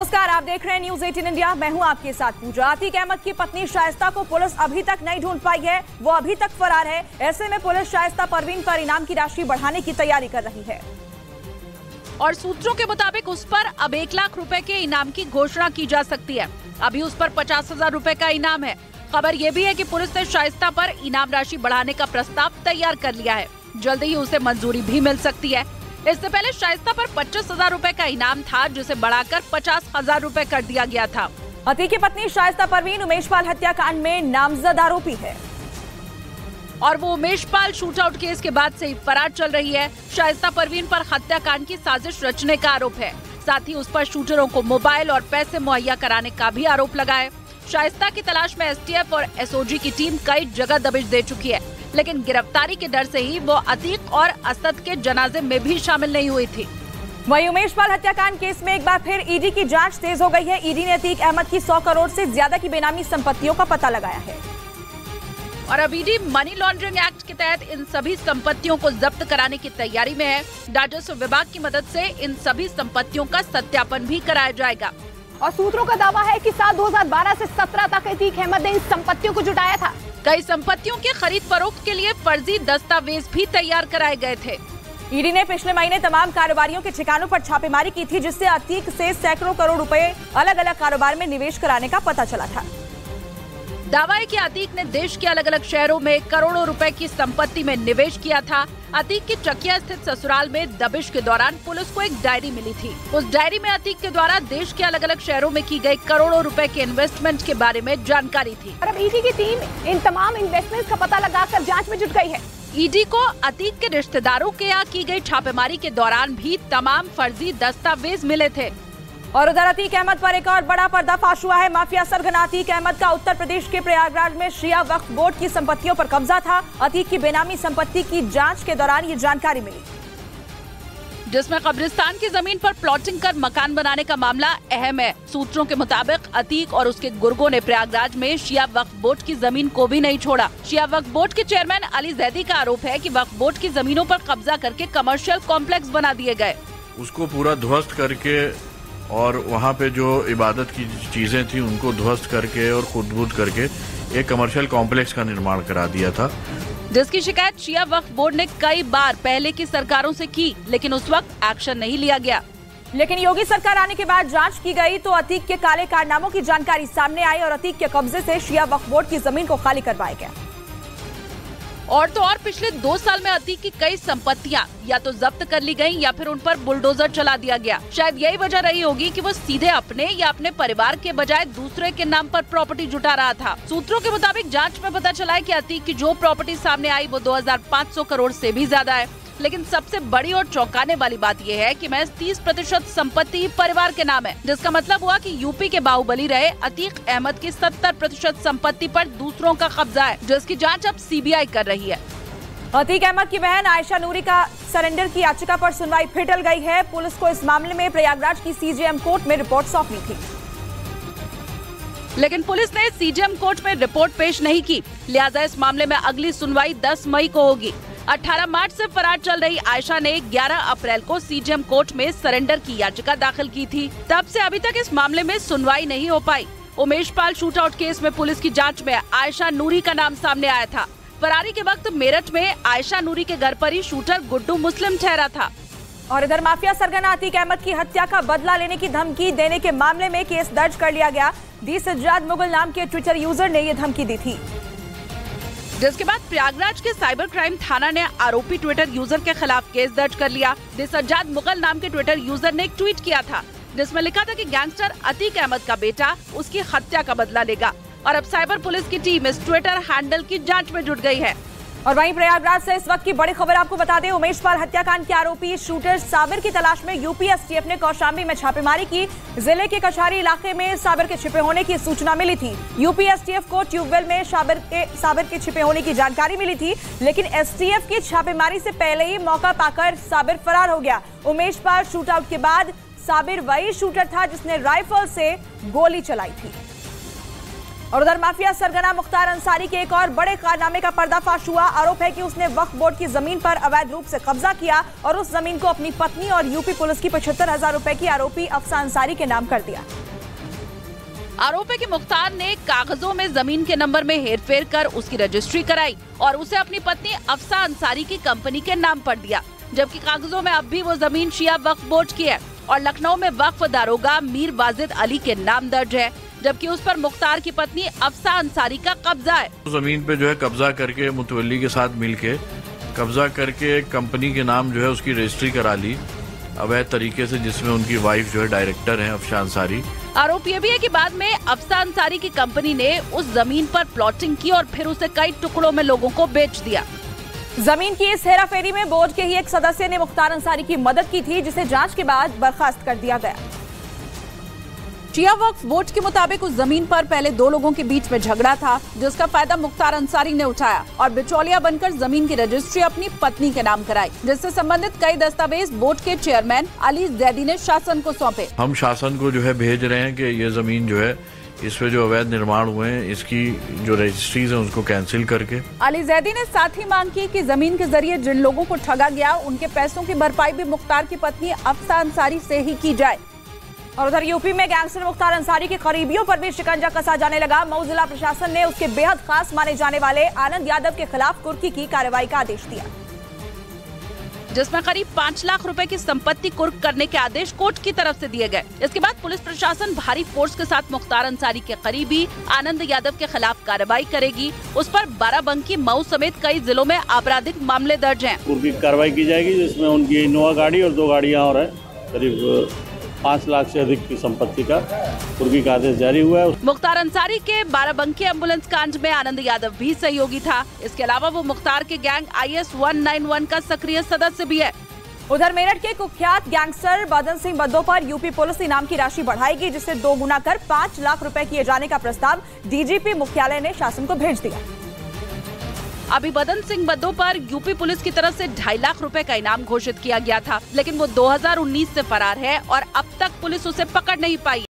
नमस्कार, आप देख रहे हैं न्यूज 18 इंडिया। मैं हूं आपके साथ पूजा। अतीक अहमद की पत्नी शाइस्ता को पुलिस अभी तक नहीं ढूंढ पाई है, वो अभी तक फरार है। ऐसे में पुलिस शाइस्ता परवीन पर इनाम की राशि बढ़ाने की तैयारी कर रही है और सूत्रों के मुताबिक उस पर अब 1 लाख रुपए के इनाम की घोषणा की जा सकती है। अभी उस पर 50,000 रुपए का इनाम है। खबर ये भी है कि पुलिस ने शाइस्ता पर इनाम राशि बढ़ाने का प्रस्ताव तैयार कर लिया है। जल्द ही उसे मंजूरी भी मिल सकती है। इससे पहले शाइस्ता पर 25,000 रुपए का इनाम था, जिसे बढ़ाकर 50,000 रुपए कर दिया गया था। अतीक की पत्नी शाइस्ता परवीन उमेशपाल हत्याकांड में नामजद आरोपी है और वो उमेशपाल शूटआउट केस के बाद से ही फरार चल रही है। शाइस्ता परवीन पर हत्याकांड की साजिश रचने का आरोप है। साथ ही उस पर शूटरों को मोबाइल और पैसे मुहैया कराने का भी आरोप लगा है। शाइस्ता की तलाश में एसटीएफ और एसओजी की टीम कई जगह दबिश दे चुकी है, लेकिन गिरफ्तारी के डर से ही वो अतीक और असद के जनाजे में भी शामिल नहीं हुई थी। वहीं उमेशपाल हत्याकांड केस में एक बार फिर ईडी की जांच तेज हो गई है। ईडी ने अतीक अहमद की 100 करोड़ से ज्यादा की बेनामी संपत्तियों का पता लगाया है और अब ईडी मनी लॉन्ड्रिंग एक्ट के तहत इन सभी संपत्तियों को जब्त कराने की तैयारी में है। राजस्व विभाग की मदद से इन सभी संपत्तियों का सत्यापन भी कराया जाएगा। और सूत्रों का दावा है कि साल 2012 से 17 तक अतीक अहमद ने इन संपत्तियों को जुटाया था। कई संपत्तियों के खरीद फरोख्त के लिए फर्जी दस्तावेज भी तैयार कराए गए थे। ईडी ने पिछले महीने तमाम कारोबारियों के ठिकानों पर छापेमारी की थी, जिससे अतीक से सैकड़ों करोड़ रुपए अलग अलग कारोबार में निवेश कराने का पता चला था। दावा है कि अतीक ने देश के अलग अलग शहरों में करोड़ों रुपए की संपत्ति में निवेश किया था। अतीक की चकिया स्थित ससुराल में दबिश के दौरान पुलिस को एक डायरी मिली थी। उस डायरी में अतीक के द्वारा देश के अलग अलग शहरों में की गई करोड़ों रुपए के इन्वेस्टमेंट के बारे में जानकारी थी। और अब ईडी की टीम इन तमाम इन्वेस्टमेंट का पता लगाकर जांच में जुट गई है। ईडी को अतीक के रिश्तेदारों के यहाँ की गई छापेमारी के दौरान भी तमाम फर्जी दस्तावेज मिले थे। और उधर अतीक अहमद पर एक और बड़ा पर्दाफाश हुआ है। माफिया सरगना अतीक अहमद का उत्तर प्रदेश के प्रयागराज में शिया वक्फ बोर्ड की संपत्तियों पर कब्जा था। अतीक की बेनामी संपत्ति की जांच के दौरान ये जानकारी मिली, जिसमें कब्रिस्तान की जमीन पर प्लॉटिंग कर मकान बनाने का मामला अहम है। सूत्रों के मुताबिक अतीक और उसके गुर्गों ने प्रयागराज में शिया वक्फ बोर्ड की जमीन को भी नहीं छोड़ा। शिया वक्फ बोर्ड के चेयरमैन अली जैदी का आरोप है कि वक्फ बोर्ड की जमीनों पर कब्जा करके कमर्शियल कॉम्प्लेक्स बना दिए गए। उसको पूरा ध्वस्त करके और वहाँ पे जो इबादत की चीजें थी उनको ध्वस्त करके और खुदबुद करके एक कमर्शियल कॉम्प्लेक्स का निर्माण करा दिया था, जिसकी शिकायत शिया वक्फ बोर्ड ने कई बार पहले की सरकारों से की, लेकिन उस वक्त एक्शन नहीं लिया गया। लेकिन योगी सरकार आने के बाद जांच की गई तो अतीक के काले कारनामों की जानकारी सामने आई और अतीक के कब्जे से शिया वक्फ बोर्ड की जमीन को खाली करवाया गया। और तो और पिछले 2 साल में अतीक की कई संपत्तियां या तो जब्त कर ली गयी या फिर उन पर बुलडोजर चला दिया गया। शायद यही वजह रही होगी कि वो सीधे अपने या अपने परिवार के बजाय दूसरे के नाम पर प्रॉपर्टी जुटा रहा था। सूत्रों के मुताबिक जांच में पता चला है कि अतीक की जो प्रॉपर्टी सामने आई वो 2,500 करोड़ से भी ज्यादा है। लेकिन सबसे बड़ी और चौंकाने वाली बात यह है कि महज 30% संपत्ति परिवार के नाम है, जिसका मतलब हुआ कि यूपी के बाहुबली रहे अतीक अहमद की 70% संपत्ति पर दूसरों का कब्जा है, जिसकी जांच अब सीबीआई कर रही है। अतीक अहमद की बहन आयशा नूरी का सरेंडर की याचिका पर सुनवाई फिर टल गई है। पुलिस को इस मामले में प्रयागराज की सीजेएम कोर्ट में रिपोर्ट सौंपनी थी, लेकिन पुलिस ने सीजेएम कोर्ट में रिपोर्ट पेश नहीं की। लिहाजा इस मामले में अगली सुनवाई 10 मई को होगी। 18 मार्च से फरार चल रही आयशा ने 11 अप्रैल को सीजेएम कोर्ट में सरेंडर की याचिका दाखिल की थी। तब से अभी तक इस मामले में सुनवाई नहीं हो पाई। उमेशपाल शूटआउट केस में पुलिस की जांच में आयशा नूरी का नाम सामने आया था। फरारी के वक्त मेरठ में आयशा नूरी के घर पर ही शूटर गुड्डू मुस्लिम ठहरा था। और इधर माफिया सरगना अतीक अहमद की हत्या का बदला लेने की धमकी देने के मामले में केस दर्ज कर लिया गया। दी सज्जाद मुगल नाम के ट्विटर यूजर ने ये धमकी दी थी, जिसके बाद प्रयागराज के साइबर क्राइम थाना ने आरोपी ट्विटर यूजर के खिलाफ केस दर्ज कर लिया। दी सज्जाद मुगल नाम के ट्विटर यूजर ने एक ट्वीट किया था, जिसमें लिखा था कि गैंगस्टर अतीक अहमद का बेटा उसकी हत्या का बदला लेगा। और अब साइबर पुलिस की टीम इस ट्विटर हैंडल की जांच में जुट गई है। और वहीं प्रयागराज से इस वक्त की बड़ी खबर आपको बता दें, उमेशपाल हत्याकांड के आरोपी शूटर साबिर की तलाश में यूपी एसटीएफ ने कौशाम्बी में छापेमारी की। जिले के कछारी इलाके में साबिर के छिपे होने की सूचना मिली थी। यूपी एसटीएफ को ट्यूबवेल में साबिर के छिपे होने की जानकारी मिली थी, लेकिन एसटीएफ की छापेमारी से पहले ही मौका पाकर साबिर फरार हो गया। उमेशपाल शूटआउट के बाद साबिर वही शूटर था जिसने राइफल से गोली चलाई थी। और उधर माफिया सरगना मुख्तार अंसारी के एक और बड़े कारनामे का पर्दाफाश हुआ। आरोप है कि उसने वक्फ बोर्ड की जमीन पर अवैध रूप से कब्जा किया और उस जमीन को अपनी पत्नी और यूपी पुलिस की 75,000 रुपए की आरोपी अफसा अंसारी के नाम कर दिया। आरोप है कि मुख्तार ने कागजों में जमीन के नंबर में हेरफेर कर उसकी रजिस्ट्री कराई और उसे अपनी पत्नी अफसा अंसारी की कंपनी के नाम पर दिया, जबकि कागजों में अब भी वो जमीन शिया वक्फ बोर्ड की है और लखनऊ में वक्फ दारोगा मीर वाजिद अली के नाम दर्ज है, जबकि उस पर मुख्तार की पत्नी अफसा अंसारी का कब्जा है। जमीन पे जो है कब्जा करके मुतवल्ली के साथ मिलके कब्जा करके कंपनी के नाम जो है उसकी रजिस्ट्री करा ली अवैध तरीके से, जिसमें उनकी वाइफ जो है डायरेक्टर है अफसा अंसारी। आरोप ये भी है कि बाद में अफसा अंसारी की कंपनी ने उस जमीन पर प्लॉटिंग की और फिर उसे कई टुकड़ों में लोगों को बेच दिया। जमीन की इस हेराफेरी में बोर्ड के ही एक सदस्य ने मुख्तार अंसारी की मदद की थी, जिसे जांच के बाद बर्खास्त कर दिया गया। शिया वक्फ बोर्ड के मुताबिक उस जमीन पर पहले दो लोगों के बीच में झगड़ा था, जिसका फायदा मुख्तार अंसारी ने उठाया और बिचौलिया बनकर जमीन की रजिस्ट्री अपनी पत्नी के नाम कराई, जिससे संबंधित कई दस्तावेज बोर्ड के चेयरमैन अली जैदी ने शासन को सौंपे। हम शासन को जो है भेज रहे हैं कि ये जमीन जो है इस पे जो अवैध निर्माण हुए हैं इसकी जो रजिस्ट्रीज हैं उसको कैंसिल करके। अली जैदी ने साथ ही मांग की कि जमीन के जरिए जिन लोगों को ठगा गया उनके पैसों की भरपाई भी मुख्तार की पत्नी अफसा अंसारी से ही की जाए। और उधर यूपी में गैंगस्टर मुख्तार अंसारी के करीबियों पर भी शिकंजा कसा जाने लगा। मऊ जिला प्रशासन ने उसके बेहद खास माने जाने वाले आनंद यादव के खिलाफ कुर्की की कार्रवाई का आदेश दिया, जिसमें करीब 5 लाख रुपए की संपत्ति कुर्क करने के आदेश कोर्ट की तरफ से दिए गए। इसके बाद पुलिस प्रशासन भारी फोर्स के साथ मुख्तार अंसारी के करीबी आनंद यादव के खिलाफ कार्रवाई करेगी। उस पर बाराबंकी, मऊ समेत कई जिलों में आपराधिक मामले दर्ज हैं। कुर्की की कार्रवाई की जाएगी, जिसमें उनकी इनोवा गाड़ी और 2 गाड़ियां और है। करीब 5 लाख से अधिक की संपत्ति का कुर्की का आदेश जारी हुआ है। मुख्तार अंसारी के बाराबंकी एम्बुलेंस कांड में आनंद यादव भी सहयोगी था। इसके अलावा वो मुख्तार के गैंग IS 191 का सक्रिय सदस्य भी है। उधर मेरठ के कुख्यात गैंगस्टर बदन सिंह बद्दो पर यूपी पुलिस इनाम की राशि बढ़ाएगी, जिसे 2 गुना कर 5 लाख रुपए किए जाने का प्रस्ताव DGP मुख्यालय ने शासन को भेज दिया। अभी बदन सिंह बद्दो पर यूपी पुलिस की तरफ से 2.5 लाख रुपए का इनाम घोषित किया गया था, लेकिन वो 2019 से फरार है और अब तक पुलिस उसे पकड़ नहीं पाई।